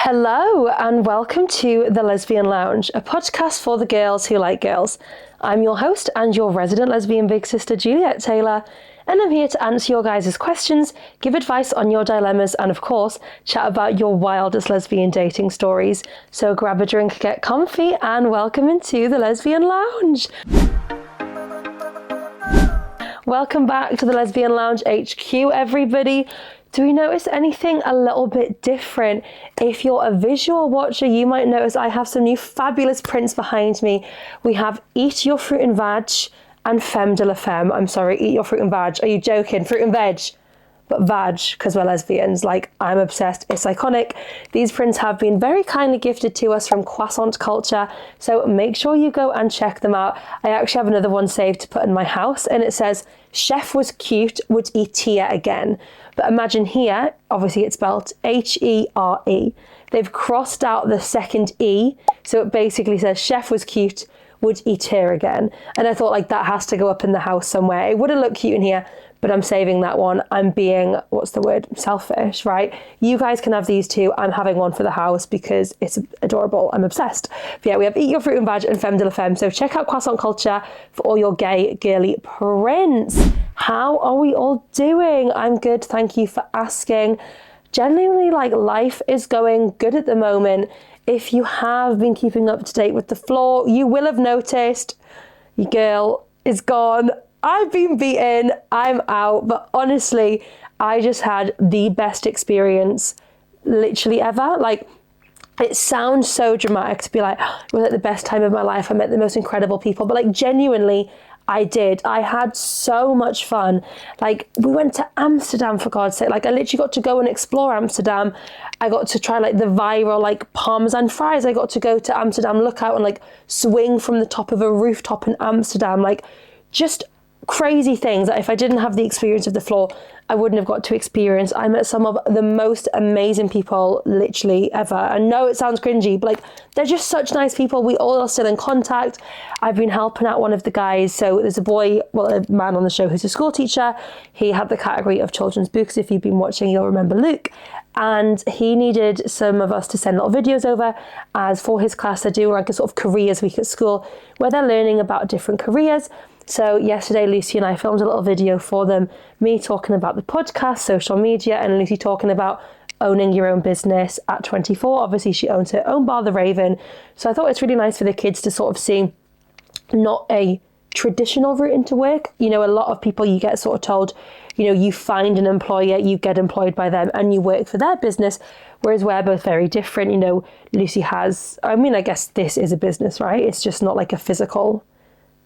Hello and welcome to the Lesbian Lounge, a podcast for the girls who like girls. I'm your host and your resident lesbian big sister, Juliet Taylor, and I'm here to answer your guys' questions, give advice on your dilemmas, and of course, chat about your wildest lesbian dating stories. So grab a drink, get comfy, and welcome into the Lesbian Lounge. Welcome back to the Lesbian Lounge HQ, everybody. Do we notice anything a little bit different? If you're a visual watcher, you might notice I have some new fabulous prints behind me. We have Eat Your Fruit and Veg and Femme de la Femme. I'm sorry, Eat Your Fruit and Veg. Are you joking? Fruit and veg. But vag, because we're lesbians. Like, I'm obsessed. It's iconic. These prints have been very kindly gifted to us from Croissant Culture, so make sure you go and check them out. I actually have another one saved to put in my house, and it says, "Chef was cute, would eat here again." But imagine here, obviously it's spelled H-E-R-E. They've crossed out the second E, so it basically says, "Chef was cute, would eat here again." And I thought, like, that has to go up in the house somewhere. It wouldn't look cute in here, but I'm saving that one. I'm being, selfish, right? You guys can have these two. I'm having one for the house because it's adorable. I'm obsessed. But yeah, we have Eat Your Fruit and Veg and Femme de la Femme. So check out Croissant Culture for all your gay, girly prints. How are we all doing? I'm good. Thank you for asking. Genuinely, like, life is going good at the moment. If you have been keeping up to date with the floor, you will have noticed your girl is gone. I've been beaten, I'm out, but honestly, I just had the best experience literally ever. Like, it sounds so dramatic to be like, it was like the best time of my life, I met the most incredible people, but like genuinely, I did. I had so much fun. Like, we went to Amsterdam, for God's sake. Like, I literally got to go and explore Amsterdam. I got to try like the viral like Parmesan fries. I got to go to Amsterdam Lookout and like swing from the top of a rooftop in Amsterdam. Like, just crazy things that if I didn't have the experience of the floor, I wouldn't have got to experience. I met some of the most amazing people literally ever. I know it sounds cringy, but like, they're just such nice people. We all are still in contact. I've been helping out one of the guys. So there's a man on the show who's a school teacher. He had the category of children's books. If you've been watching, you'll remember Luke. And he needed some of us to send little videos over as for his class. They do like a sort of careers week at school where they're learning about different careers. So yesterday, Lucy and I filmed a little video for them, me talking about the podcast, social media, and Lucy talking about owning your own business at 24. Obviously, she owns her own bar, The Raven. So I thought it's really nice for the kids to sort of see not a traditional route into work. You know, a lot of people, you get sort of told, you know, you find an employer, you get employed by them, and you work for their business. Whereas we're both very different. You know, Lucy has, I guess this is a business, right? It's just not like a physical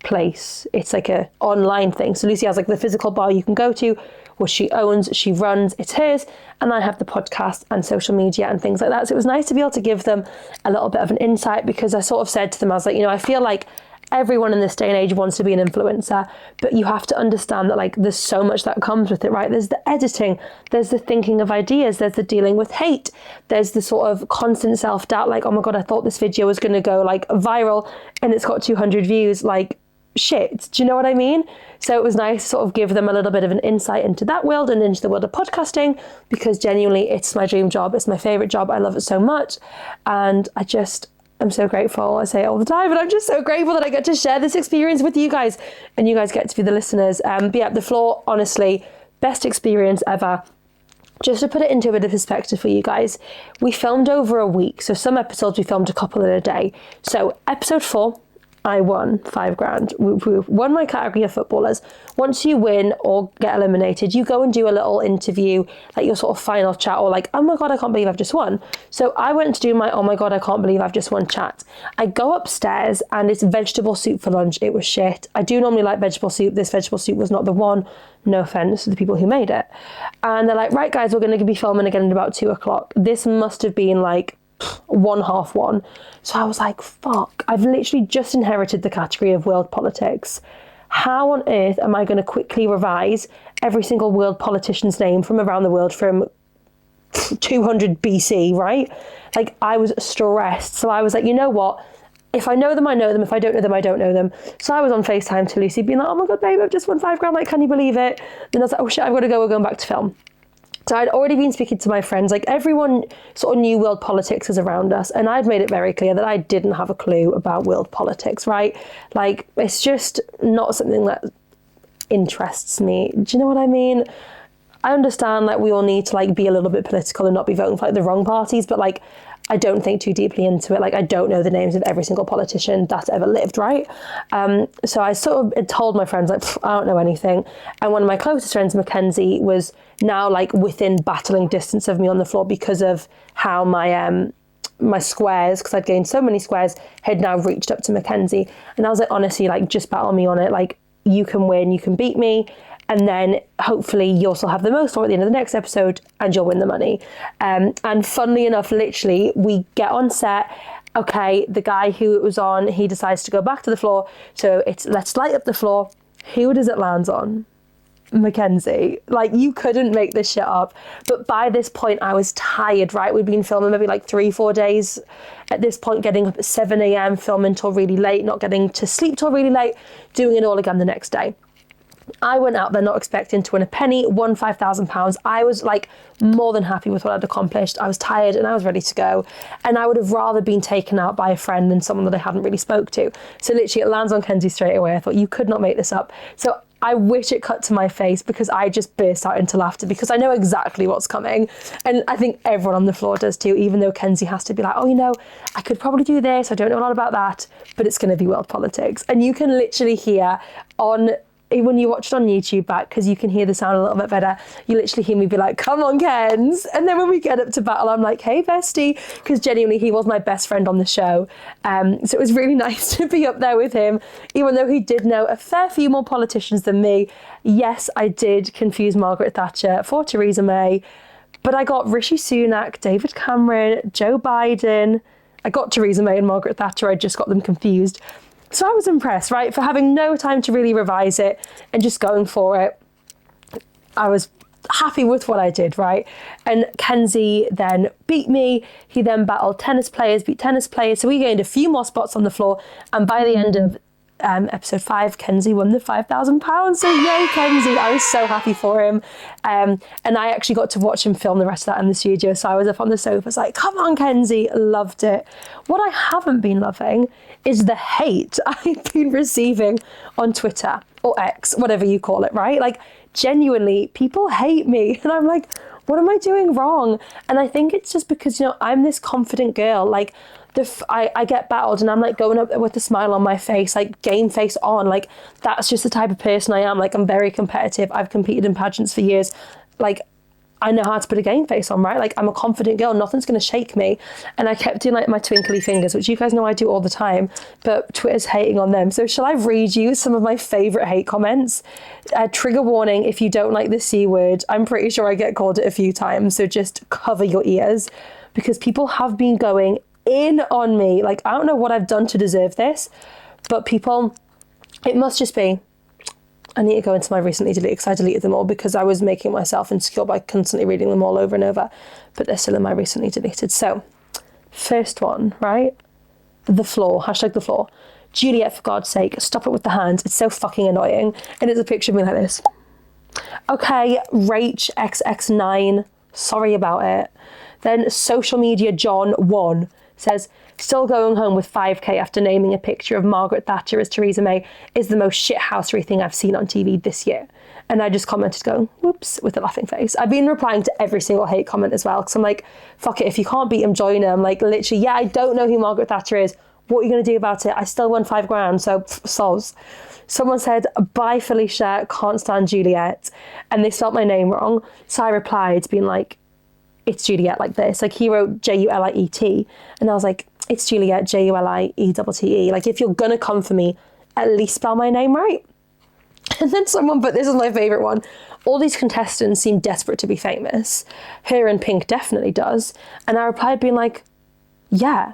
place. It's like a online thing. So Lucy has like the physical bar you can go to, which she owns, she runs, it's hers, and I have the podcast and social media and things like that. So it was nice to be able to give them a little bit of an insight, because I sort of said to them, I was like, you know, I feel like everyone in this day and age wants to be an influencer, but you have to understand that like there's so much that comes with it, right? There's the editing, there's the thinking of ideas, there's the dealing with hate, there's the sort of constant self-doubt, like, oh my God, I thought this video was going to go like viral and it's got 200 views, like, shit, do you know what I mean? So it was nice to sort of give them a little bit of an insight into that world and into the world of podcasting, because genuinely it's my dream job, it's my favorite job, I love it so much, and I'm so grateful. I say it all the time, but I'm just so grateful that I get to share this experience with you guys, and you guys get to be the listeners. But yeah, the floor, honestly, best experience ever. Just to put it into a bit of perspective for you guys, we filmed over a week, so some episodes we filmed a couple in a day. So episode 4, I won $5,000. We won my category of footballers. Once you win or get eliminated, you go and do a little interview, like your sort of final chat, or like, oh my God, I can't believe I've just won. So I went to do my, oh my God, I can't believe I've just won chat. I go upstairs and it's vegetable soup for lunch. It was shit. I do normally like vegetable soup. This vegetable soup was not the one. No offense to the people who made it. And they're like, right guys, we're going to be filming again at about 2:00. This must have been like 1:30. So I was like, fuck, I've literally just inherited the category of world politics. How on earth am I going to quickly revise every single world politician's name from around the world from 200 BC, right? Like, I was stressed. So I was like, you know what? If I know them, I know them. If I don't know them, I don't know them. So I was on FaceTime to Lucy being like, oh my God, babe, I've just won $5,000. Like, can you believe it? Then I was like, oh shit, I've got to go. We're going back to film. So I'd already been speaking to my friends, like everyone sort of knew world politics is around us. And I'd made it very clear that I didn't have a clue about world politics, right? Like, it's just not something that interests me. Do you know what I mean? I understand like we all need to like be a little bit political and not be voting for like the wrong parties, but like I don't think too deeply into it. Like I don't know the names of every single politician that's ever lived, right? So I sort of told my friends like, I don't know anything. And one of my closest friends, Mackenzie, was now like within battling distance of me on the floor because of how my squares, because I'd gained so many squares, had now reached up to Mackenzie. And I was like, honestly, like just battle me on it. Like you can win, you can beat me. And then hopefully you'll still have the most for at the end of the next episode and you'll win the money. And funnily enough, literally, we get on set. Okay, the guy who it was on, he decides to go back to the floor. So it's let's light up the floor. Who does it land on? Mackenzie. Like, you couldn't make this shit up. But by this point, I was tired, right? We'd been filming maybe like 3-4 days. At this point, getting up at 7 a.m, filming till really late, not getting to sleep till really late, doing it all again the next day. I went out there not expecting to win a penny, won £5,000. I was like more than happy with what I'd accomplished. I was tired and I was ready to go. And I would have rather been taken out by a friend than someone that I hadn't really spoke to. So literally it lands on Kenzie straight away. I thought, you could not make this up. So I wish it cut to my face because I just burst out into laughter because I know exactly what's coming. And I think everyone on the floor does too, even though Kenzie has to be like, oh, you know, I could probably do this. I don't know a lot about that, but it's going to be world politics. And you can literally hear when you watch it on YouTube back, because you can hear the sound a little bit better, you literally hear me be like, come on, Kens. And then when we get up to battle, I'm like, hey, bestie, because genuinely he was my best friend on the show. So it was really nice to be up there with him, even though he did know a fair few more politicians than me. Yes, I did confuse Margaret Thatcher for Theresa May, but I got Rishi Sunak, David Cameron, Joe Biden. I got Theresa May and Margaret Thatcher. I just got them confused. So I was impressed, right, for having no time to really revise it and just going for it. I was happy with what I did, right? And Kenzie then beat me. He then battled tennis players, beat tennis players. So we gained a few more spots on the floor. And by the end of episode 5, Kenzie won the £5,000. So yay, Kenzie. I was so happy for him. And I actually got to watch him film the rest of that in the studio. So I was up on the sofa, was like, come on, Kenzie. Loved it. What I haven't been loving is the hate I've been receiving on Twitter or X, whatever you call it, right? Like, genuinely, people hate me. And I'm like, what am I doing wrong? And I think it's just because, you know, I'm this confident girl. Like, I get battled and I'm like going up there with a smile on my face, like game face on. Like, that's just the type of person I am. Like, I'm very competitive. I've competed in pageants for years. Like, I know how to put a game face on, right? Like, I'm a confident girl. Nothing's going to shake me. And I kept doing like my twinkly fingers, which you guys know I do all the time, but Twitter's hating on them. So shall I read you some of my favorite hate comments? Trigger warning, if you don't like the C word, I'm pretty sure I get called it a few times. So just cover your ears because people have been going in on me. Like, I don't know what I've done to deserve this, but people, it must just be, I need to go into my recently deleted because I deleted them all because I was making myself insecure by constantly reading them all over and over, but they're still in my recently deleted. So first one, right? The floor, hashtag the floor. Juliet, for God's sake, stop it with the hands. It's so fucking annoying. And it's a picture of me like this. Okay, Rach XX9, sorry about it. Then social media John 1 says, still going home with 5k after naming a picture of Margaret Thatcher as Theresa May is the most shithousery thing I've seen on TV this year. And I just commented going, whoops, with a laughing face. I've been replying to every single hate comment as well, because I'm like, fuck it, if you can't beat him, join him. Like, literally, yeah, I don't know who Margaret Thatcher is. What are you going to do about it? I still won £5,000, so soz. Someone said, bye Felicia, can't stand Juliet. And they spelt my name wrong. So I replied, being like, it's Juliet like this. Like, he wrote Juliet. And I was like, it's Juliet, Juliette. Like, if you're going to come for me, at least spell my name right. And then someone, but this is my favourite one. All these contestants seem desperate to be famous. Her and Pink definitely does. And I replied being like, yeah,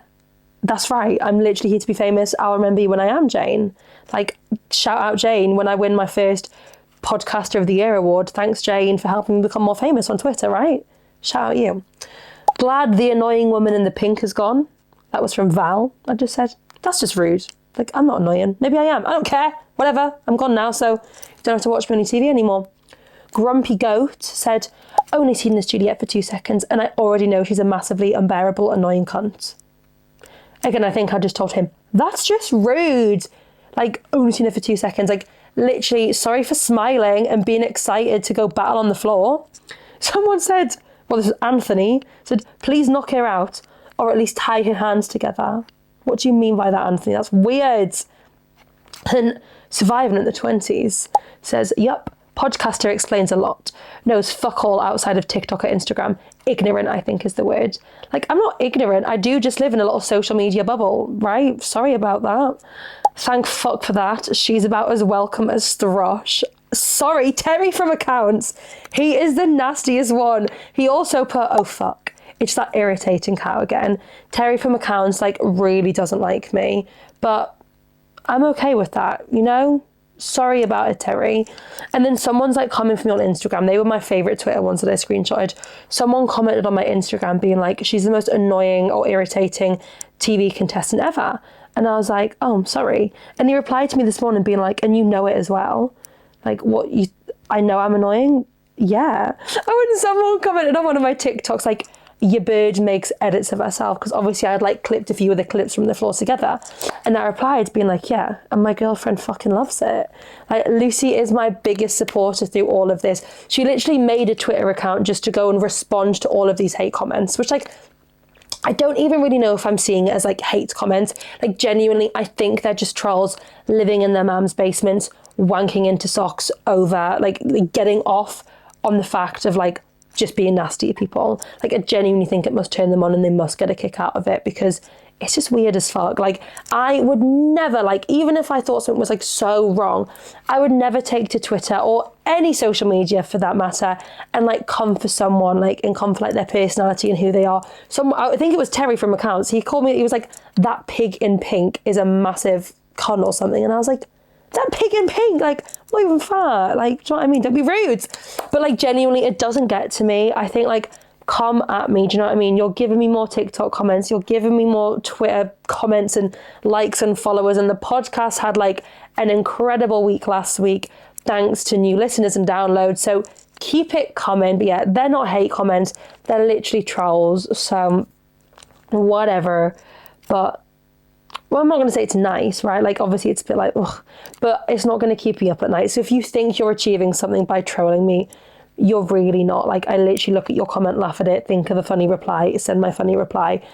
that's right. I'm literally here to be famous. I'll remember you when I am Jane. Like, shout out Jane when I win my first Podcaster of the Year award. Thanks, Jane, for helping me become more famous on Twitter, right? Shout out you. Glad the annoying woman in the pink is gone. That was from Val. I just said, that's just rude. Like, I'm not annoying. Maybe I am. I don't care. Whatever. I'm gone now, so you don't have to watch me on your TV anymore. Grumpy Goat said, only seen this Juliet for 2 seconds and I already know she's a massively unbearable, annoying cunt. Again, I think I just told him, that's just rude. Like, only seen her for 2 seconds. Like, literally, sorry for smiling and being excited to go battle on the floor. Someone said, well, this is Anthony, said, please knock her out or at least tie her hands together. What do you mean by that, Anthony? That's weird. And Surviving in the 20s says, yup, podcaster explains a lot. Knows fuck all outside of TikTok or Instagram. Ignorant, I think is the word. Like, I'm not ignorant. I do just live in a little social media bubble, right? Sorry about that. Thank fuck for that. She's about as welcome as Throsh. Sorry, Terry from Accounts. He is the nastiest one. He also put, oh fuck. It's that irritating cow again. Terry from Accounts, like, really doesn't like me. But I'm okay with that, you know? Sorry about it, Terry. And then someone's like commenting for me on Instagram. They were my favourite Twitter ones that I screenshotted. Someone commented on my Instagram being like, she's the most annoying or irritating TV contestant ever. And I was like, oh, I'm sorry. And he replied to me this morning being like, and you know it as well. Like, what, I know I'm annoying? Yeah. And when someone commented on one of my TikToks, like, your bird makes edits of herself, because obviously I had like clipped a few of the clips from the floor together, and I replied being like, yeah, and my girlfriend fucking loves it. Like, Lucy is my biggest supporter through all of this. She literally made a Twitter account just to go and respond to all of these hate comments, which, like, I don't even really know if I'm seeing it as like hate comments. Like, genuinely, I think they're just trolls living in their mum's basements, wanking into socks over like getting off on the fact of like just being nasty at people. Like, I genuinely think it must turn them on and they must get a kick out of it, because it's just weird as fuck. Like, I would never, like, even if I thought something was like so wrong, I would never take to Twitter or any social media for that matter and like come for someone, like, and come for like their personality and who they are. I think it was Terry from Accounts. He called me, he was like, that pig in pink is a massive con or something. And I was like, that pig in pink, like, not even fat. Like, do you know what I mean? Don't be rude. But like, genuinely, it doesn't get to me. I think, like, come at me, do you know what I mean? You're giving me more TikTok comments, you're giving me more Twitter comments and likes and followers, and the podcast had like an incredible week last week thanks to new listeners and downloads, so keep it coming. But yeah, they're not hate comments, they're literally trolls, so whatever. But, well, I'm not going to say it's nice, right? Like, obviously it's a bit like, ugh, but it's not going to keep you up at night. So if you think you're achieving something by trolling me, you're really not. Like, I literally look at your comment, laugh at it, think of a funny reply, send my funny reply,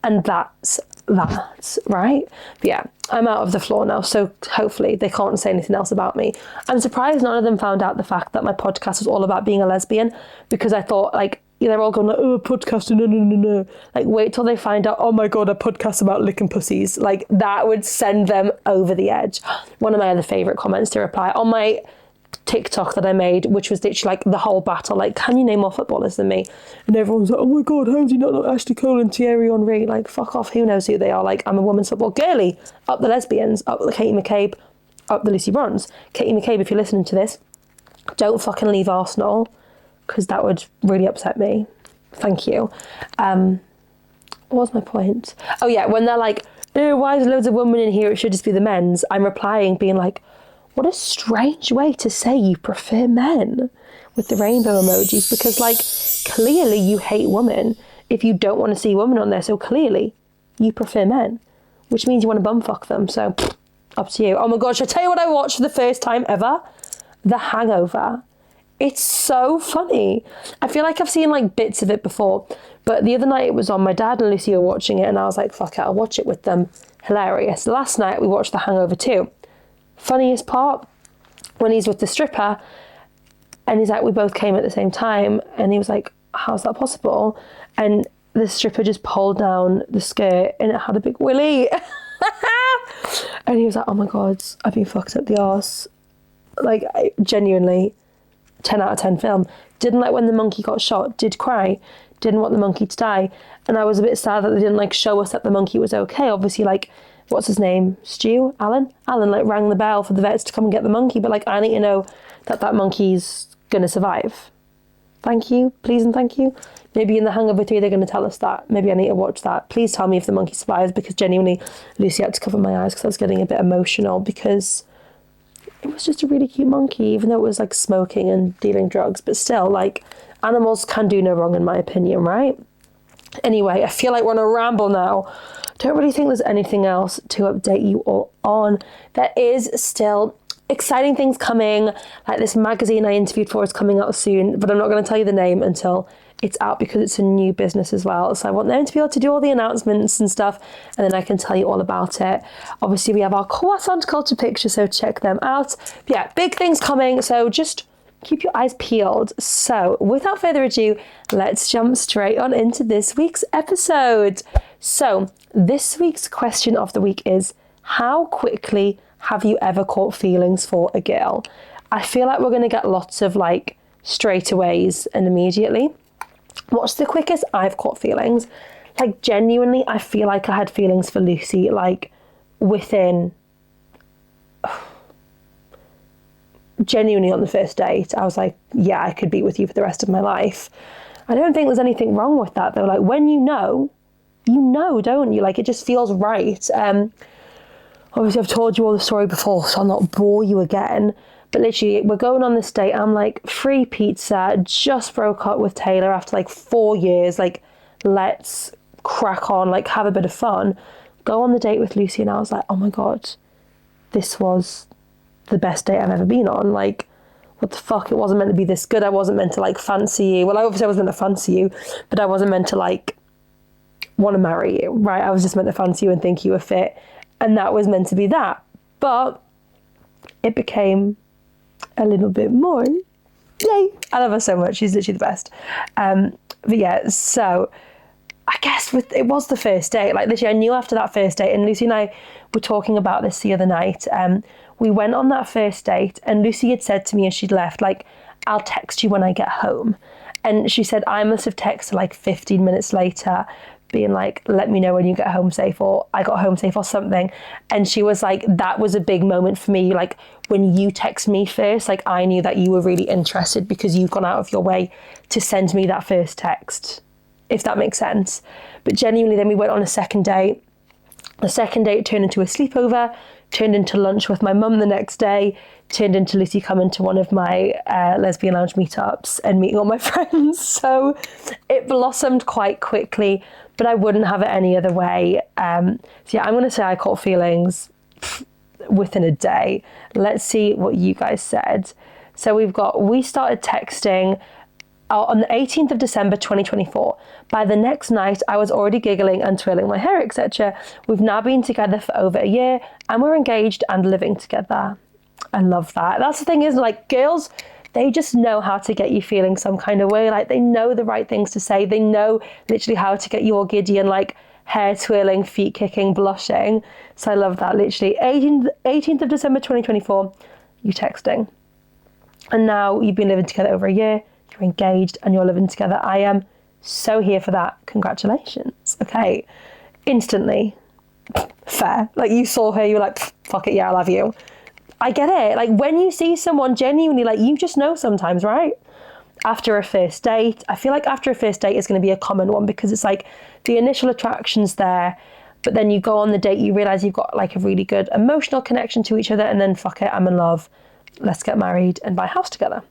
and that's that, right? But yeah, I'm out of the floor now, so hopefully they can't say anything else about me. I'm surprised none of them found out the fact that my podcast was all about being a lesbian, because I thought, like, they're all going like, oh, podcasting, no. Like, wait till they find out, oh my God, a podcast about licking pussies. Like, that would send them over the edge. One of my other favourite comments to reply on my TikTok that I made, which was literally like the whole battle, like, can you name more footballers than me? And everyone's like, oh my God, how do you not know Ashley Cole and Thierry Henry? Like, fuck off, who knows who they are? Like, I'm a women's football girly. Up the lesbians, up the Katie McCabe, up the Lucy Bronze. Katie McCabe, if you're listening to this, don't fucking leave Arsenal, because that would really upset me. Thank you. What was my point? Oh yeah, when they're like, oh, why is loads of women in here? It should just be the men's. I'm replying being like, what a strange way to say you prefer men, with the rainbow emojis, because, like, clearly you hate women if you don't want to see women on there, so clearly you prefer men, which means you want to bumfuck them, so up to you. Oh my God, should I tell you what I watched for the first time ever? The Hangover. It's so funny. I feel like I've seen like bits of it before, but the other night it was on, my dad and Lucy were watching it, and I was like, fuck it, I'll watch it with them. Hilarious. Last night we watched The Hangover 2. Funniest part, when he's with the stripper and he's like, we both came at the same time, and he was like, how's that possible? And the stripper just pulled down the skirt and it had a big willy. And he was like, oh my God, I've been fucked up the arse. Like, I genuinely 10 out of 10 film. Didn't like when the monkey got shot, did cry, didn't want the monkey to die. And I was a bit sad that they didn't like show us that the monkey was okay. Obviously, like, what's his name? Stu? Alan, like, rang the bell for the vets to come and get the monkey. But, like, I need to know that that monkey's going to survive. Thank you. Please and thank you. Maybe in The Hangover 3 they're going to tell us that. Maybe I need to watch that. Please tell me if the monkey survives, because genuinely Lucy had to cover my eyes because I was getting a bit emotional, because it was just a really cute monkey, even though it was like smoking and dealing drugs. But still, like, animals can do no wrong in my opinion, right? Anyway, I feel like we're on a ramble now. Don't really think there's anything else to update you all on. There is still exciting things coming. Like this magazine I interviewed for is coming out soon, but I'm not going to tell you the name until it's out because it's a new business as well. So I want them to be able to do all the announcements and stuff, and then I can tell you all about it. Obviously, we have our croissant culture picture, so check them out. But yeah, big things coming, so just keep your eyes peeled. So without further ado, let's jump straight on into this week's episode. So this week's question of the week is, how quickly have you ever caught feelings for a girl? I feel like we're going to get lots of like straightaways and immediately. What's the quickest I've caught feelings? Like genuinely, I feel like I had feelings for Lucy like within... Genuinely on the first date, I was like, yeah, I could be with you for the rest of my life. I don't think there's anything wrong with that though. Like when you know, don't you? Like it just feels right. Obviously I've told you all the story before, so I'll not bore you again. But literally, we're going on this date. I'm like, free pizza, just broke up with Taylor after like 4 years. Like, let's crack on, like have a bit of fun. Go on the date with Lucy, and I was like, oh my God, this was the best date I've ever been on. Like, what the fuck? It wasn't meant to be this good. I wasn't meant to like fancy you. Well, obviously I was meant to fancy you, but I wasn't meant to like want to marry you, right? I was just meant to fancy you and think you were fit. And that was meant to be that. But it became a little bit more. Yay! I love her so much. She's literally the best. But yeah, so I guess it was the first date. Like literally I knew after that first date, and Lucy and I were talking about this the other night. We went on that first date and Lucy had said to me as she'd left, like, I'll text you when I get home. And she said, I must have texted like 15 minutes later being like, let me know when you get home safe, or I got home safe or something. And she was like, that was a big moment for me. Like when you text me first, like I knew that you were really interested because you've gone out of your way to send me that first text, if that makes sense. But genuinely then we went on a second date. The second date turned into a sleepover, turned into lunch with my mum the next day, turned into Lucy coming to one of my Lesbian Lounge meetups and meeting all my friends. So it blossomed quite quickly, but I wouldn't have it any other way. So yeah, I'm going to say I caught feelings within a day. Let's see what you guys said. So we started texting on the 18th of December 2024. By the next night, I was already giggling and twirling my hair, etc. We've now been together for over a year and we're engaged and living together. I love that. That's the thing is, like, girls, they just know how to get you feeling some kind of way. Like, they know the right things to say. They know literally how to get you all giddy and, like, hair twirling, feet kicking, blushing. So I love that. Literally, 18th of December 2024, you texting. And now you've been living together over a year. You're engaged and you're living together. I am so here for that. Congratulations. Okay. Instantly. Fair. Like, you saw her, you were like, fuck it, yeah, I love you. I get it. Like, when you see someone genuinely, like, you just know sometimes, right? After a first date, I feel like after a first date is going to be a common one because it's like the initial attraction's there, but then you go on the date, you realise you've got like a really good emotional connection to each other, and then fuck it, I'm in love. Let's get married and buy a house together.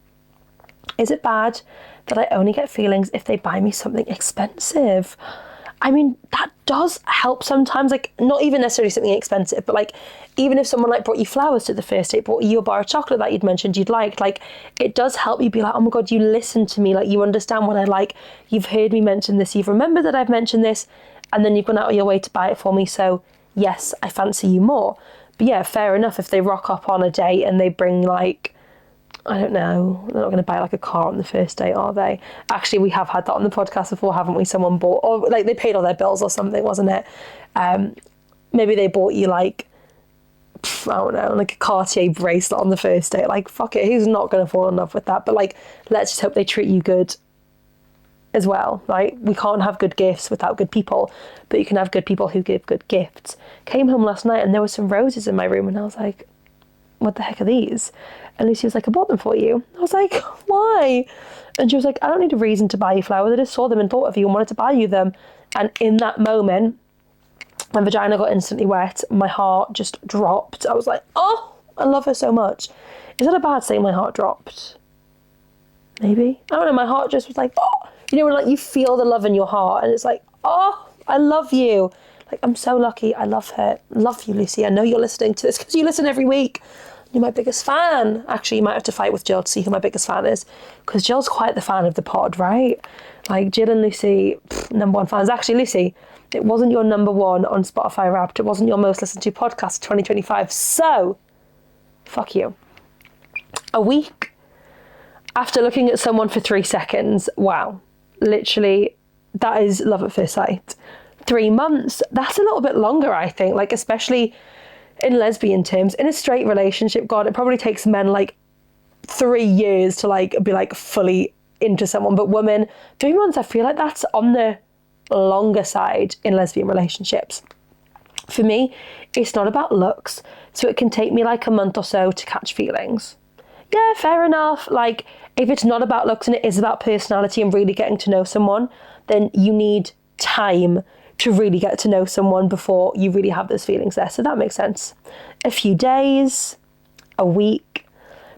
Is it bad that I only get feelings if they buy me something expensive? I mean, that does help sometimes, like, not even necessarily something expensive, but like, even if someone like brought you flowers to the first date, brought you a bar of chocolate that you'd mentioned you'd liked, like, it does help you be like, oh my God, you listen to me, like, you understand what I like, you've heard me mention this, you've remembered that I've mentioned this, and then you've gone out of your way to buy it for me, so yes, I fancy you more. But yeah, fair enough, if they rock up on a date and they bring like, I don't know, they're not going to buy like a car on the first date, are they? Actually, we have had that on the podcast before, haven't we? Someone bought, or like they paid all their bills or something, wasn't it? Maybe they bought you like, I don't know, like a Cartier bracelet on the first date. Like, fuck it, who's not going to fall in love with that? But like, let's just hope they treat you good as well, right? We can't have good gifts without good people, but you can have good people who give good gifts. Came home last night and there were some roses in my room and I was like, what the heck are these? And Lucy was like, I bought them for you. I was like, why? And she was like, I don't need a reason to buy you flowers. I just saw them and thought of you and wanted to buy you them. And in that moment, my vagina got instantly wet. My heart just dropped. I was like, oh, I love her so much. Is that a bad saying my heart dropped? Maybe. I don't know, my heart just was like, oh, you know, when like you feel the love in your heart and it's like, oh, I love you. Like, I'm so lucky. I love her. Love you, Lucy. I know you're listening to this because you listen every week. You're my biggest fan. Actually, you might have to fight with Jill to see who my biggest fan is, because Jill's quite the fan of the pod, right? Like, Jill and Lucy, number one fans. Actually, Lucy, it wasn't your number one on Spotify Wrapped. It wasn't your most listened to podcast 2025. So, fuck you. A week after looking at someone for 3 seconds, wow. Literally, that is love at first sight. 3 months, that's a little bit longer, I think. Like, especially in lesbian terms. In a straight relationship, God, it probably takes men like 3 years to like be like fully into someone. But women, 3 months, I feel like that's on the longer side in lesbian relationships. For me, it's not about looks. So it can take me like a month or so to catch feelings. Yeah, fair enough. Like, if it's not about looks and it is about personality and really getting to know someone, then you need time to really get to know someone before you really have those feelings there. So that makes sense. A few days, a week,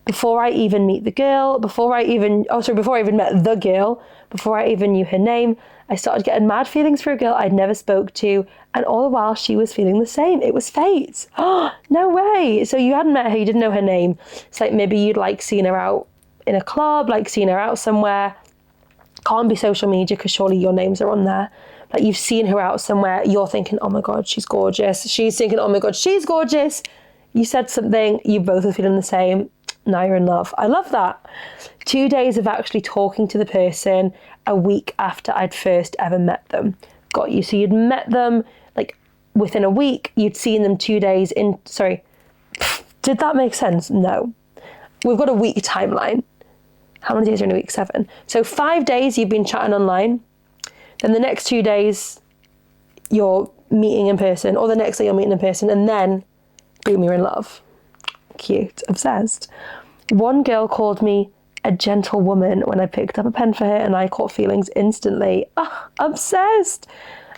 before I even meet the girl, before I even met the girl, before I even knew her name, I started getting mad feelings for a girl I'd never spoke to, and all the while she was feeling the same. It was fate. Oh, no way. So you hadn't met her, you didn't know her name. It's like maybe you'd like seen her out in a club, like seen her out somewhere. Can't be social media because surely your names are on there. Like, you've seen her out somewhere, you're thinking, oh my God, she's gorgeous. She's thinking, oh my God, she's gorgeous. You said something, you both are feeling the same. Now you're in love. I love that. 2 days of actually talking to the person a week after I'd first ever met them. Got you. So you'd met them like within a week, you'd seen them 2 days in, sorry. Did that make sense? No. We've got a week timeline. How many days are in a week? 7. So 5 days you've been chatting online. Then the next 2 days you're meeting in person, or the next day you're meeting in person, and then boom, you're in love. Cute. Obsessed. One girl called me a gentle woman when I picked up a pen for her, and I caught feelings instantly. Ah, obsessed.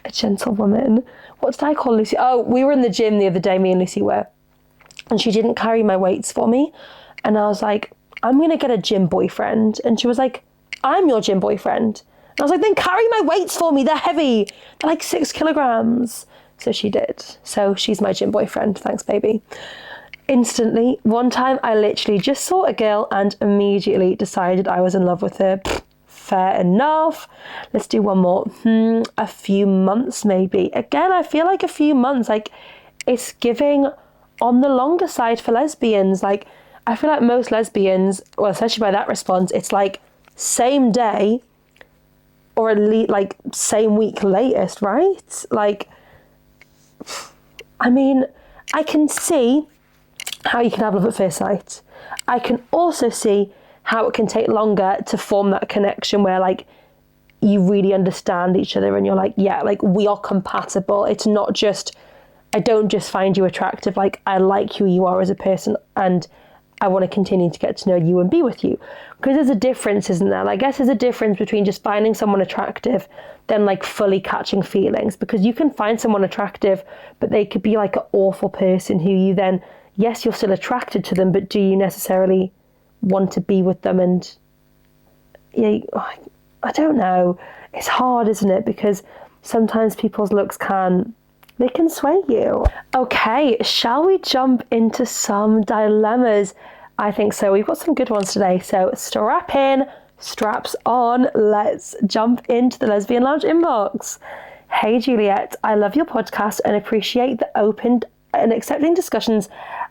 A gentle woman. What did I call Lucy? Oh, we were in the gym the other day, me and Lucy were, and she didn't carry my weights for me. And I was like, I'm going to get a gym boyfriend. And she was like, I'm your gym boyfriend. And I was like, then carry my weights for me. They're heavy. They're like 6 kilograms. So she did. So she's my gym boyfriend. Thanks, baby. Instantly, one time I literally just saw a girl and immediately decided I was in love with her. Fair enough. Let's do one more. A few months maybe. Again, I feel like a few months. Like, it's giving on the longer side for lesbians. Like, I feel like most lesbians, well, especially by that response, it's like same day or at least like same week latest, right? Like, I mean, I can see how you can have love at first sight. I can also see how it can take longer to form that connection where like you really understand each other and you're like, yeah, like we are compatible. It's not just, I don't just find you attractive, like I like who you are as a person and I want to continue to get to know you and be with you. Because there's a difference, isn't there? I guess there's a difference between just finding someone attractive than like fully catching feelings, because you can find someone attractive, but they could be like an awful person who you then, yes, you're still attracted to them, but do you necessarily want to be with them? And yeah, I don't know. It's hard, isn't it? Because sometimes people's looks they can sway you. Okay, shall we jump into some dilemmas? I think so. We've got some good ones today. So strap in, straps on. Let's jump into the Lesbian Lounge inbox. Hey, Juliet, I love your podcast and appreciate the open and accepting discussions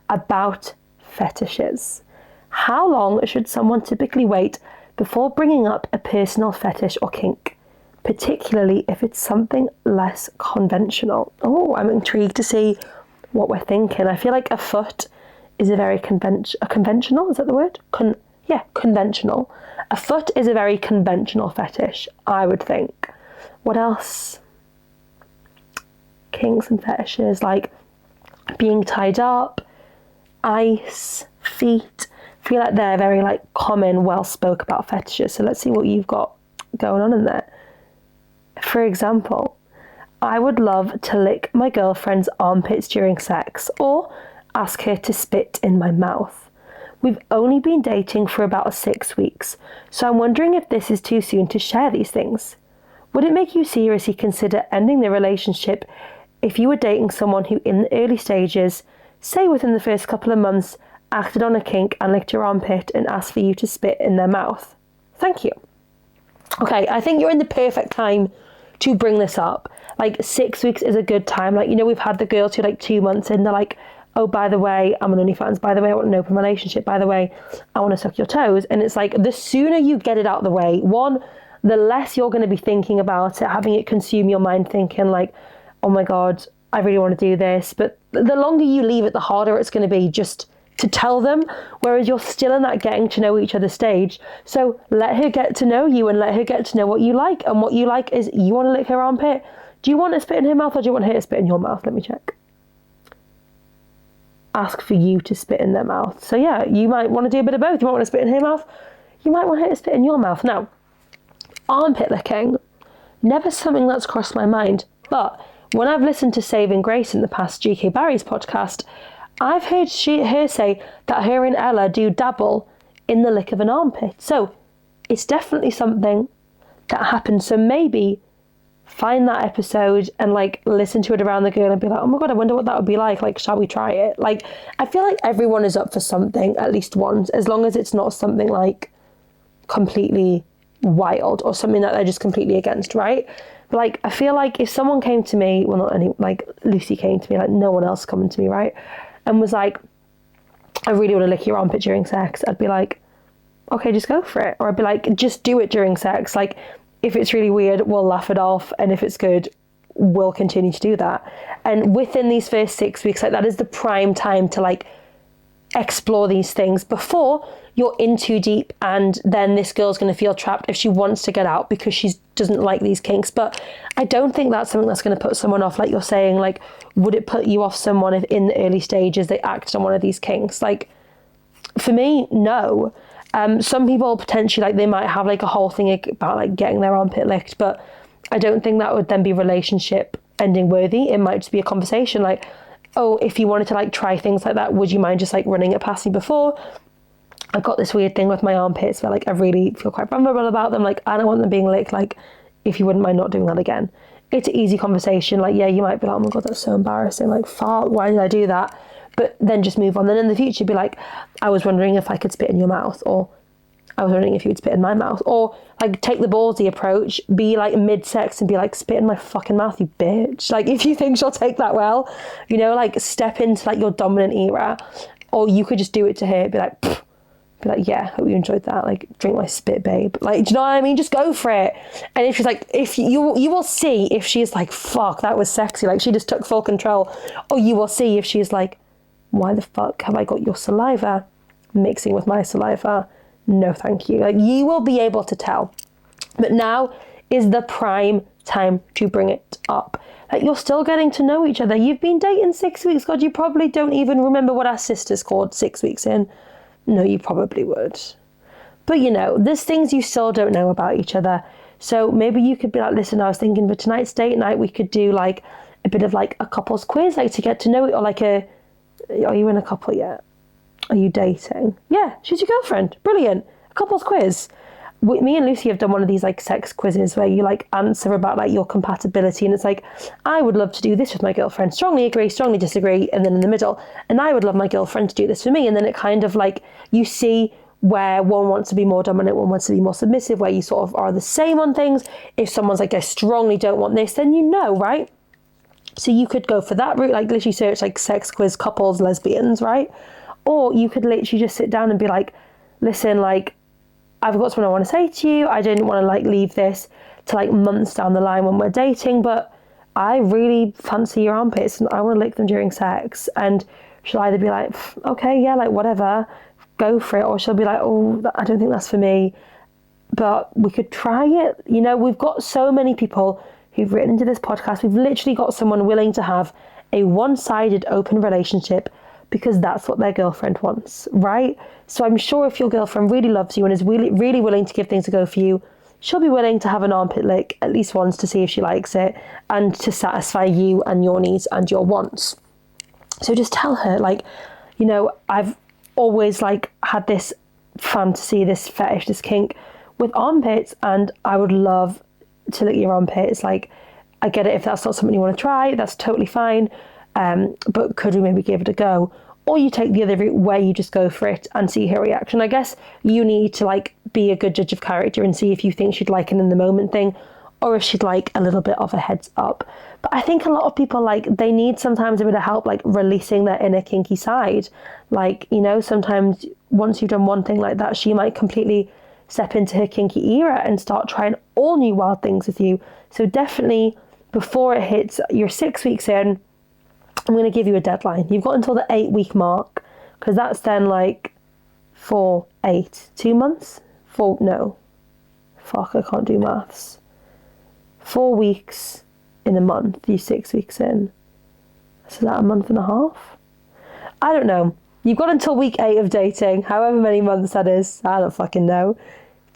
about fetishes. How long should someone typically wait before bringing up a personal fetish or kink? Particularly if it's something less conventional. Oh, I'm intrigued to see what we're thinking. I feel like a foot is a very conventional, is that the word? Conventional. A foot is a very conventional fetish, I would think. What else? Kinks and fetishes, like being tied up, ice, feet. I feel like they're very like common, well spoke about fetishes. So let's see what you've got going on in there. For example, I would love to lick my girlfriend's armpits during sex, or ask her to spit in my mouth. We've only been dating for about 6 weeks, so I'm wondering if this is too soon to share these things. Would it make you seriously consider ending the relationship if you were dating someone who in the early stages, say within the first couple of months, acted on a kink and licked your armpit and asked for you to spit in their mouth? Thank you. Okay, I think you're in the perfect time to bring this up. Like 6 weeks is a good time. Like, you know, we've had the girls who 2 months in, they're like, oh, by the way, I'm on OnlyFans. By the way, I want an open relationship. By the way, I want to suck your toes. And it's like, the sooner you get it out of the way, one, the less you're going to be thinking about it, having it consume your mind, thinking like, oh my God, I really want to do this. But the longer you leave it, the harder it's going to be just to tell them, whereas you're still in that getting to know each other stage. So let her get to know you and let her get to know what you like. And what you like is, you want to lick her armpit. Do you want to spit in her mouth or do you want her to spit in your mouth? Let me check. Ask for you to spit in their mouth. So yeah, you might want to do a bit of both. You might want to spit in her mouth. You might want her to spit in your mouth. Now, armpit licking, never something that's crossed my mind. But when I've listened to Saving Grace in the past, GK Barry's podcast, I've heard her say that her and Ella do dabble in the lick of an armpit. So it's definitely something that happens. So maybe find that episode and listen to it around the girl and be like, oh my God, I wonder what that would be like. Like, shall we try it? Like, I feel like everyone is up for something at least once, as long as it's not something completely wild or something that they're just completely against, right? But I feel like if someone came to me, well, not any, Lucy came to me, no one else coming to me, right? And was like, I really want to lick your armpit during sex. I'd be like, okay, just go for it. Or I'd be like, just do it during sex. If it's really weird, we'll laugh it off. And if it's good, we'll continue to do that. And within these first 6 weeks, that is the prime time to explore these things before you're in too deep, and then this girl's going to feel trapped if she wants to get out because she doesn't like these kinks. But I don't think that's something that's going to put someone off. Like you're saying, would it put you off someone if in the early stages they acted on one of these kinks? For me, no. Some people potentially they might have a whole thing about getting their armpit licked, but I don't think that would then be relationship ending worthy. It might just be a conversation oh, if you wanted to try things like that, would you mind just running it past me before? I've got this weird thing with my armpits where I really feel quite vulnerable about them. I don't want them being licked. If you wouldn't mind not doing that again. It's an easy conversation. Yeah, you might be like, oh my God, that's so embarrassing. Fuck, why did I do that? But then just move on. Then in the future, be like, I was wondering if I could spit in your mouth, or I was wondering if you would spit in my mouth, or take the ballsy approach, be mid-sex and be spit in my fucking mouth, you bitch. If you think she'll take that well, step into your dominant era, or you could just do it to her, be like, pfft. Be like, yeah, hope you enjoyed that. Drink my spit, babe. Do you know what I mean? Just go for it. And if she's if you will see if she's fuck, that was sexy. She just took full control. Or you will see if she's why the fuck have I got your saliva mixing with my saliva? No, thank you. You will be able to tell. But now is the prime time to bring it up. You're still getting to know each other. You've been dating 6 weeks. God, you probably don't even remember what our sister's called 6 weeks in. No, you probably would. But there's things you still don't know about each other. So maybe you could be like, listen, I was thinking for tonight's date night, we could do a bit of a couple's quiz, to get to know it, or are you in a couple yet? Are you dating? Yeah, she's your girlfriend. Brilliant. A couple's quiz. Me and Lucy have done one of these sex quizzes where you answer about your compatibility, and it's I would love to do this with my girlfriend, strongly agree, strongly disagree, and then in the middle, and I would love my girlfriend to do this for me. And then it kind of you see where one wants to be more dominant, one wants to be more submissive, where you sort of are the same on things. If someone's I strongly don't want this, then right? So you could go for that route, literally search sex quiz couples lesbians, right? Or you could literally just sit down and be listen, I've got something I want to say to you. I didn't want to leave this to months down the line when we're dating, but I really fancy your armpits and I want to lick them during sex. And she'll either be okay, yeah, whatever, go for it. Or she'll be oh, I don't think that's for me, but we could try it. We've got so many people who've written into this podcast. We've literally got someone willing to have a one-sided open relationship because that's what their girlfriend wants, right? So I'm sure if your girlfriend really loves you and is really, really willing to give things a go for you, she'll be willing to have an armpit lick at least once to see if she likes it and to satisfy you and your needs and your wants. So just tell her, like, you know, I've always like had this fantasy, this fetish, this kink with armpits, and I would love to lick your armpits. Like, I get it if that's not something you want to try, that's totally fine. But could we maybe give it a go? Or you take the other route where you just go for it and see her reaction. I guess you need to like be a good judge of character and see if you think she'd like an in the moment thing, or if she'd like a little bit of a heads up. But I think a lot of people, like, they need sometimes a bit of help, like releasing their inner kinky side. Like, you know, sometimes once you've done one thing like that, she might completely step into her kinky era and start trying all new wild things with you. So definitely before it hits, you're 6 weeks in, I'm going to give you a deadline. You've got until the 8-week mark, because that's then like 4, 8, 2 months? I can't do maths. 4 weeks in a month, you 6 weeks in. So is that a month and a half? I don't know. You've got until week 8 of dating, however many months that is, I don't fucking know,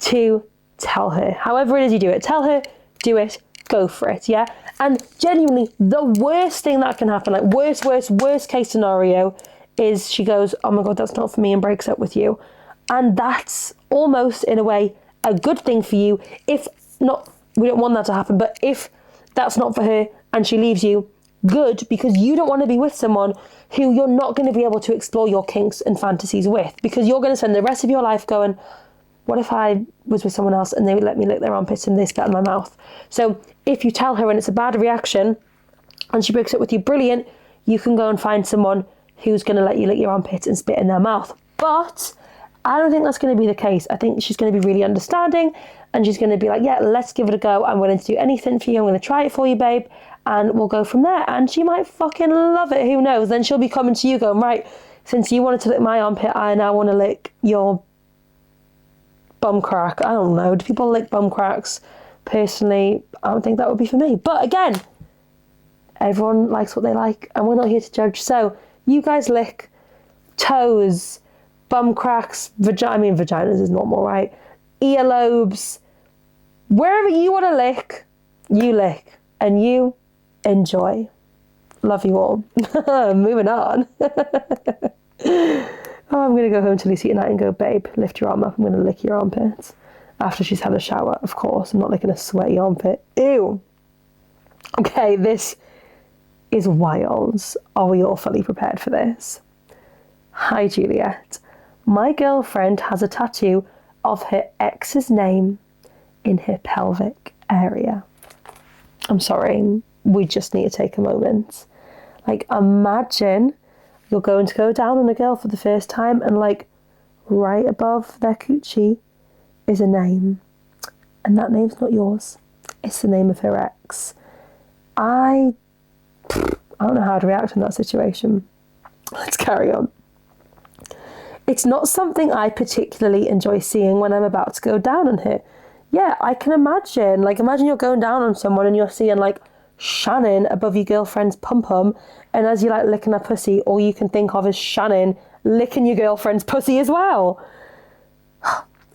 to tell her. However it is you do it, tell her, do it, go for it, yeah? And genuinely, the worst thing that can happen, like worst case scenario, is she goes, oh my God, that's not for me, and breaks up with you. And that's almost, in a way, a good thing for you. If not, we don't want that to happen, but if that's not for her and she leaves you, good, because you don't want to be with someone who you're not going to be able to explore your kinks and fantasies with, because you're going to spend the rest of your life going, what if I was with someone else and they would let me lick their armpits and they spat in my mouth? So if you tell her and it's a bad reaction and she breaks up with you, brilliant, you can go and find someone who's going to let you lick your armpits and spit in their mouth. But I don't think that's going to be the case. I think she's going to be really understanding, and she's going to be like, yeah, let's give it a go. I'm willing to do anything for you. I'm going to try it for you, babe. And we'll go from there. And she might fucking love it. Who knows? Then she'll be coming to you going, right, since you wanted to lick my armpit, I now want to lick your bum crack. I don't know. Do people lick bum cracks? Personally, I don't think that would be for me. But again, everyone likes what they like, and we're not here to judge. So you guys lick toes, bum cracks, vaginas is normal, right? Earlobes, wherever you want to lick, you lick, and you enjoy. Love you all. Moving on. Oh, I'm going to go home to Lucy tonight and go, babe, lift your arm up. I'm going to lick your armpits. After she's had a shower, of course. I'm not licking a sweaty armpit. Ew. Okay, this is wild. Are we all fully prepared for this? Hi, Juliet. My girlfriend has a tattoo of her ex's name in her pelvic area. I'm sorry, we just need to take a moment. Like, imagine you're going to go down on a girl for the first time and, like, right above their coochie is a name. And that name's not yours. It's the name of her ex. I don't know how to react in that situation. Let's carry on. It's not something I particularly enjoy seeing when I'm about to go down on her. Yeah, I can imagine. Like, imagine you're going down on someone and you're seeing, like, Shannon above your girlfriend's pum-pum, and as you're, like, licking her pussy, all you can think of is Shannon licking your girlfriend's pussy as well.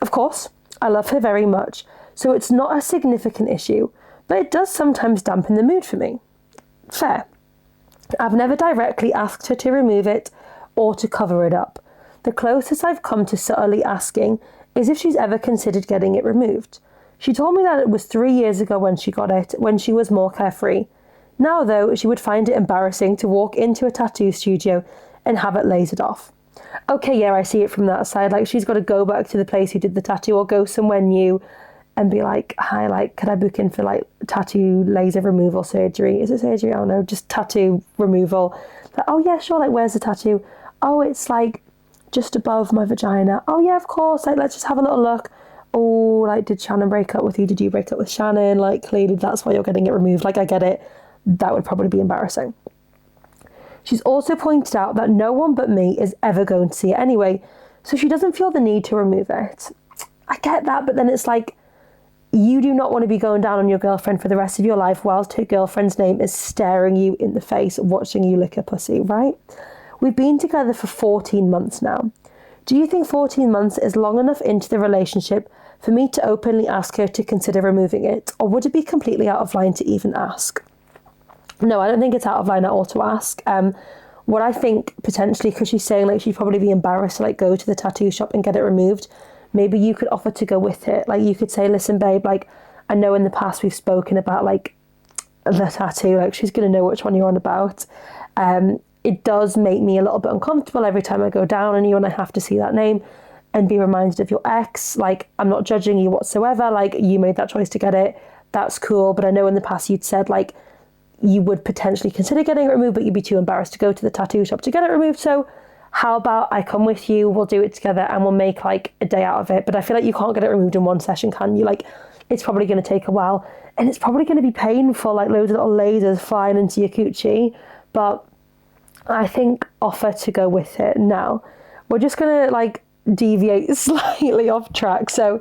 Of course, I love her very much, so it's not a significant issue, but it does sometimes dampen the mood for me. Fair. I've never directly asked her to remove it or to cover it up. The closest I've come to subtly asking is if she's ever considered getting it removed. She told me that it was 3 years ago when she got it, when she was more carefree. Now, though, she would find it embarrassing to walk into a tattoo studio and have it lasered off. Okay, yeah, I see it from that side. Like, she's got to go back to the place who did the tattoo or go somewhere new and be like, hi, like, could I book in for, like, tattoo laser removal surgery? Is it surgery? I don't know, just tattoo removal. Like, oh, yeah, sure, like, where's the tattoo? Oh, it's, like, just above my vagina. Oh, yeah, of course, like, let's just have a little look. Oh, like, did Shannon break up with you? Did you break up with Shannon? Like, clearly that's why you're getting it removed. Like, I get it. That would probably be embarrassing. She's also pointed out that no one but me is ever going to see it anyway, so she doesn't feel the need to remove it. I get that, but then it's like, you do not want to be going down on your girlfriend for the rest of your life whilst her girlfriend's name is staring you in the face, watching you lick her pussy, right? We've been together for 14 months now. Do you think 14 months is long enough into the relationship for me to openly ask her to consider removing it, or would it be completely out of line to even ask? No, I don't think it's out of line at all to ask. what I think potentially, because she's saying like she'd probably be embarrassed to like go to the tattoo shop and get it removed, maybe you could offer to go with it. Like you could say, listen babe, like I know in the past we've spoken about like the tattoo, like she's going to know which one you're on about. It does make me a little bit uncomfortable every time I go down on you and I have to see that name and be reminded of your ex. Like, I'm not judging you whatsoever. Like, you made that choice to get it. That's cool. But I know in the past you'd said, like, you would potentially consider getting it removed, but you'd be too embarrassed to go to the tattoo shop to get it removed. So how about I come with you, we'll do it together and we'll make, like, a day out of it. But I feel like you can't get it removed in one session, can you? Like, it's probably going to take a while. And it's probably going to be painful, like loads of little lasers flying into your coochie. But I think offer to go with it. Now, we're just going to, like, deviate slightly off track. So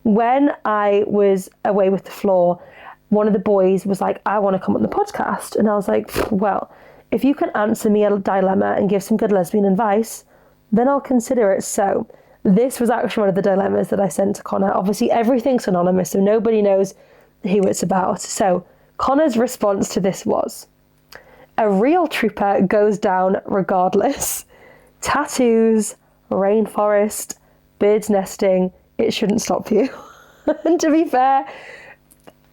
when I was away with the floor, one of the boys was like, I want to come on the podcast. And I was like, well, if you can answer me a dilemma and give some good lesbian advice, then I'll consider it. So this was actually one of the dilemmas that I sent to Connor. Obviously, everything's anonymous, so nobody knows who it's about. So Connor's response to this was, a real trooper goes down regardless. Tattoos, rainforest, birds nesting, it shouldn't stop you. And to be fair,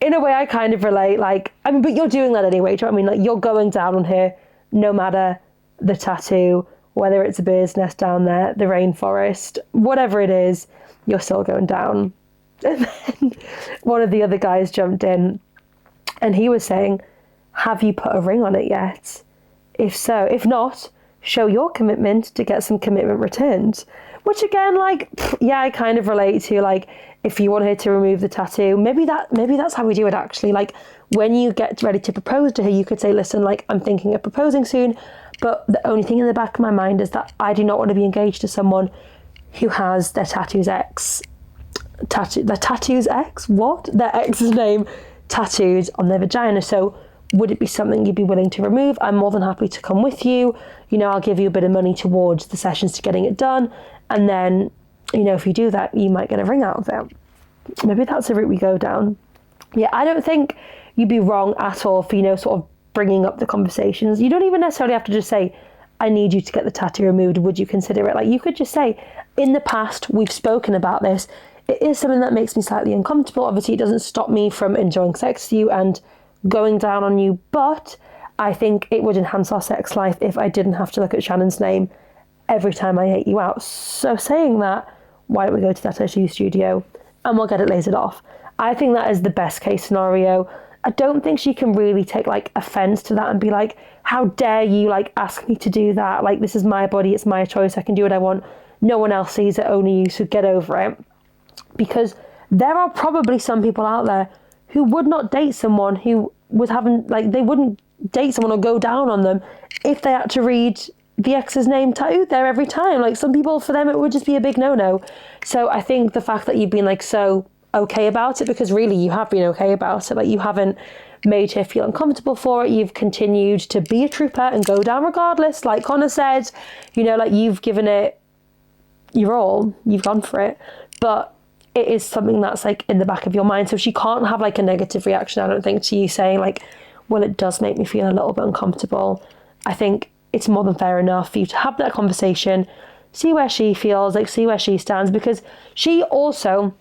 in a way I kind of relate, like, I mean, but you're doing that anyway, do you know what I mean? Like, you're going down on her no matter the tattoo, whether it's a bird's nest down there, the rainforest, whatever it is, you're still going down. And then one of the other guys jumped in and he was saying, have you put a ring on it yet? If so, if not, show your commitment to get some commitment returned. Which again, like, yeah, I kind of relate to, like, if you want her to remove the tattoo, maybe that's how we do it actually. Like, when you get ready to propose to her, you could say, listen, like, I'm thinking of proposing soon, but the only thing in the back of my mind is that I do not want to be engaged to someone who has their tattoo's ex's name tattooed on their vagina. So would it be something you'd be willing to remove? I'm more than happy to come with you. You know, I'll give you a bit of money towards the sessions to getting it done. And then, you know, if you do that, you might get a ring out of it. Maybe that's the route we go down. Yeah, I don't think you'd be wrong at all for, you know, sort of bringing up the conversations. You don't even necessarily have to just say, I need you to get the tattoo removed. Would you consider it? Like, you could just say, in the past, we've spoken about this. It is something that makes me slightly uncomfortable. Obviously, it doesn't stop me from enjoying sex with you and going down on you, but I think it would enhance our sex life if I didn't have to look at Shannon's name every time I ate you out. So saying that, why don't we go to that tattoo studio and we'll get it lasered off? I think that is the best case scenario. I don't think she can really take, like, offense to that and be like, how dare you, like, ask me to do that? Like, this is my body, it's my choice, I can do what I want. No one else sees it, only you, so get over it. Because there are probably some people out there who would not date someone who was having, like, they wouldn't date someone or go down on them if they had to read the ex's name tattooed there every time. Like, some people, for them, it would just be a big no-no. So I think the fact that you've been, like, so okay about it, because really you have been okay about it, like, you haven't made her feel uncomfortable for it, you've continued to be a trooper and go down regardless, like Connor said, you know, like, you've given it your all, you've gone for it, but it is something that's, like, in the back of your mind. So she can't have, like, a negative reaction, I don't think, to you saying, like, well, it does make me feel a little bit uncomfortable. I think it's more than fair enough for you to have that conversation, see where she feels, like, see where she stands, because she also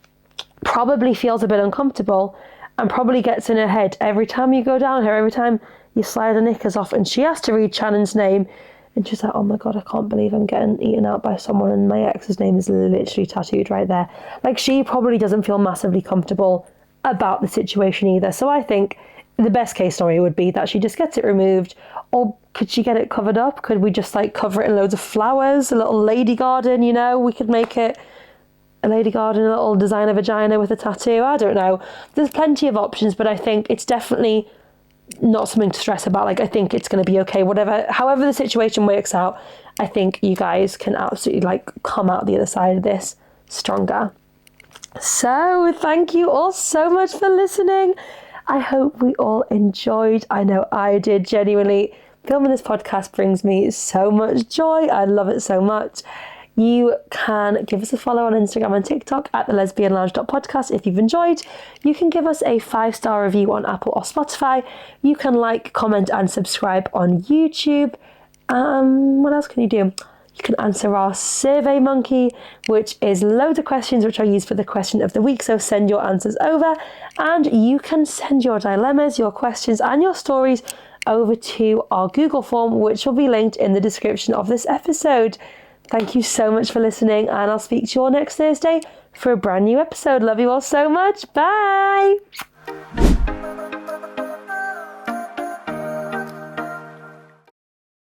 probably feels a bit uncomfortable and probably gets in her head every time you go down here, every time you slide the knickers off and she has to read Shannon's name and she's like, oh my God, I can't believe I'm getting eaten out by someone and my ex's name is literally tattooed right there. Like, she probably doesn't feel massively comfortable about the situation either. So I think the best case scenario would be that she just gets it removed. Or could she get it covered up? Could we just, like, cover it in loads of flowers, a little lady garden, you know? We could make it a lady garden, a little designer vagina with a tattoo. I don't know. There's plenty of options, but I think it's definitely not something to stress about. Like, I think it's going to be okay. However the situation works out, I think you guys can absolutely, like, come out the other side of this stronger. So thank you all so much for listening. I hope we all enjoyed. I know I did, genuinely. Filming this podcast brings me so much joy. I love it so much. You can give us a follow on Instagram and TikTok at lesbianlounge.podcast if you've enjoyed. You can give us a 5-star review on Apple or Spotify. You can like, comment and subscribe on YouTube. What else can you do? You can answer our Survey Monkey, which is loads of questions which are used for the question of the week. So send your answers over, and you can send your dilemmas, your questions, and your stories over to our Google form, which will be linked in the description of this episode. Thank you so much for listening, and I'll speak to you all next Thursday for a brand new episode. Love you all so much. Bye.